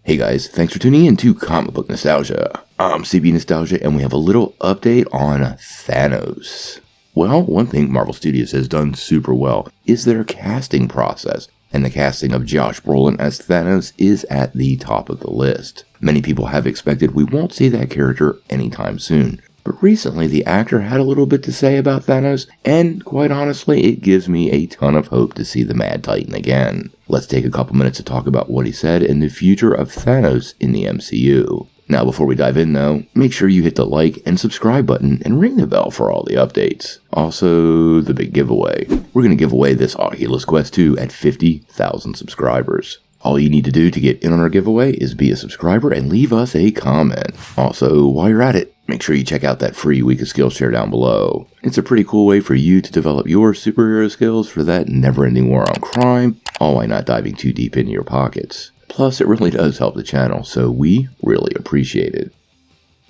Hey guys, thanks for tuning in to Comic Book Nostalgia. I'm CB Nostalgia, and we have a little update on Thanos. Well, one thing Marvel Studios has done super well is their casting process, and the casting of Josh Brolin as Thanos is at the top of the list. Many people have expected we won't see that character anytime soon, but recently the actor had a little bit to say about Thanos, and quite honestly, it gives me a ton of hope to see the Mad Titan again. Let's take a couple minutes to talk about what he said and the future of Thanos in the MCU. Now, before we dive in though, make sure you hit the like and subscribe button and ring the bell for all the updates. Also, the big giveaway. We're going to give away this Oculus Quest 2 at 50,000 subscribers. All you need to do to get in on our giveaway is be a subscriber and leave us a comment. Also, while you're at it, make sure you check out that free Week of Skills share down below. It's a pretty cool way for you to develop your superhero skills for that never-ending war on crime, all while not diving too deep into your pockets. Plus, it really does help the channel, so we really appreciate it.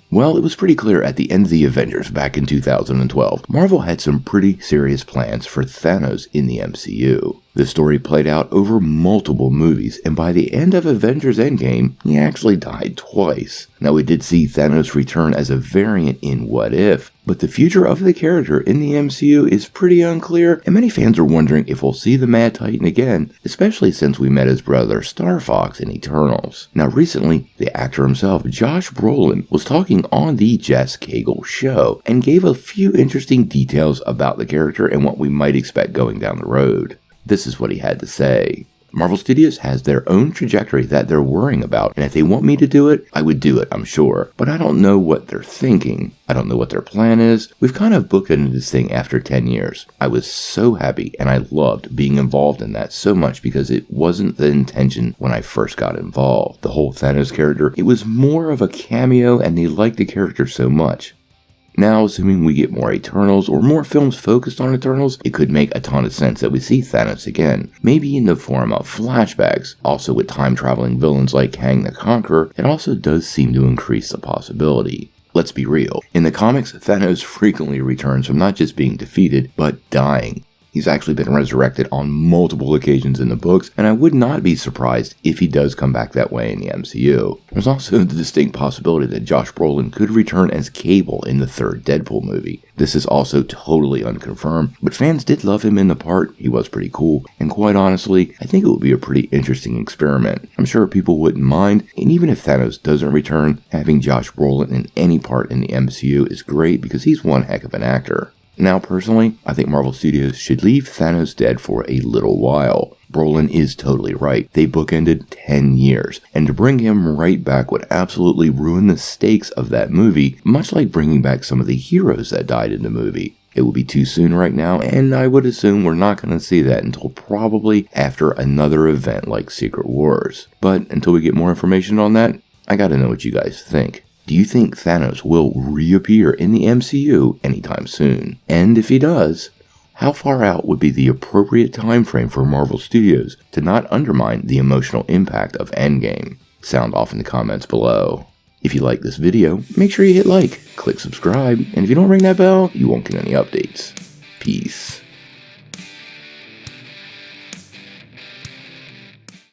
Well, it was pretty clear at the end of the Avengers back in 2012, Marvel had some pretty serious plans for Thanos in the MCU. The story played out over multiple movies, and by the end of Avengers Endgame, he actually died twice. Now, we did see Thanos return as a variant in What If, but the future of the character in the MCU is pretty unclear, and many fans are wondering if we'll see the Mad Titan again, especially since we met his brother Star Fox in Eternals. Now, recently, the actor himself, Josh Brolin, was talking on the Jess Cagle show, and gave a few interesting details about the character and what we might expect going down the road. This is what he had to say. Marvel Studios has their own trajectory that they're worrying about, and if they want me to do it, I would do it, I'm sure. But I don't know what they're thinking. I don't know what their plan is. We've kind of booked into this thing after 10 years. I was so happy, and I loved being involved in that so much because it wasn't the intention when I first got involved. The whole Thanos character, it was more of a cameo, and they liked the character so much. Now, assuming we get more Eternals or more films focused on Eternals, it could make a ton of sense that we see Thanos again, maybe in the form of flashbacks. Also, with time-traveling villains like Kang the Conqueror, it also does seem to increase the possibility. Let's be real. In the comics, Thanos frequently returns from not just being defeated, but dying. He's actually been resurrected on multiple occasions in the books, and I would not be surprised if he does come back that way in the MCU. There's also the distinct possibility that Josh Brolin could return as Cable in the third Deadpool movie. This is also totally unconfirmed, but fans did love him in the part. He was pretty cool, and quite honestly, I think it would be a pretty interesting experiment. I'm sure people wouldn't mind, and even if Thanos doesn't return, having Josh Brolin in any part in the MCU is great because he's one heck of an actor. Now, personally, I think Marvel Studios should leave Thanos dead for a little while. Brolin is totally right. They bookended 10 years, and to bring him right back would absolutely ruin the stakes of that movie, much like bringing back some of the heroes that died in the movie. It would be too soon right now, and I would assume we're not going to see that until probably after another event like Secret Wars. But until we get more information on that, I gotta know what you guys think. Do you think Thanos will reappear in the MCU anytime soon? And if he does, how far out would be the appropriate time frame for Marvel Studios to not undermine the emotional impact of Endgame? Sound off in the comments below. If you like this video, make sure you hit like, click subscribe, and if you don't ring that bell, you won't get any updates. Peace.